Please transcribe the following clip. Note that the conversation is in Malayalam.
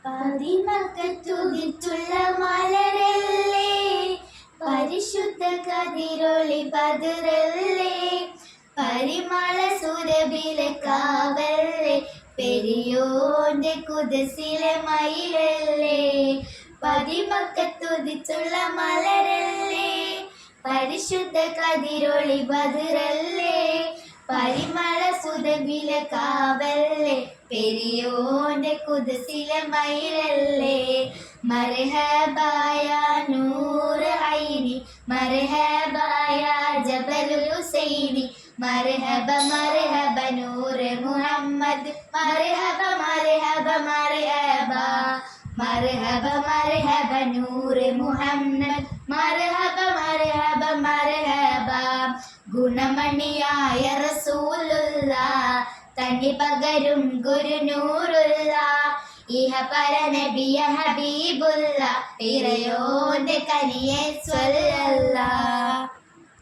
പതിമക്കത്തുതിച്ചുള്ള മലരല്ലേ, പരിശുദ്ധ കതിരൊളി ബദറല്ലേ, പരിമള സുരഭിലെ കാവല്ലേ, പെരിയോന്റെ കുദസിലെ മയിലല്ലേ. പതിമക്കത്തുതിച്ചുള്ള മലരല്ലേ, പരിശുദ്ധ കതിരൊളി ബദറല്ലേ, പരിമള സുരഭിലെ കാവല്ലേ, പെരിയോന്റെ കുദസിലെ മയിലല്ലേ. മർഹബായ നൂറ് ഐനി, മർഹബായ ജബലുൽ ഹുസൈനി, മർഹബ മർഹബ നൂറ് മുഹമ്മദ്, മർഹബ മർഹബ മർഹബ, മർഹബ മർഹബ നൂറ് മുഹമ്മദ്, മർഹബ മർഹബ മർഹബ. ഗുണമണിയായ റസൂലുള്ളാഹ്, തനി പകരും ഗുരുനൂറുള്ളാഹ്, ഇഹ പര നബിയ ഹബീബുള്ളാഹ്, ഇറയോന്റെ കനിയെ സ്വല്ലല്ലാഹ്.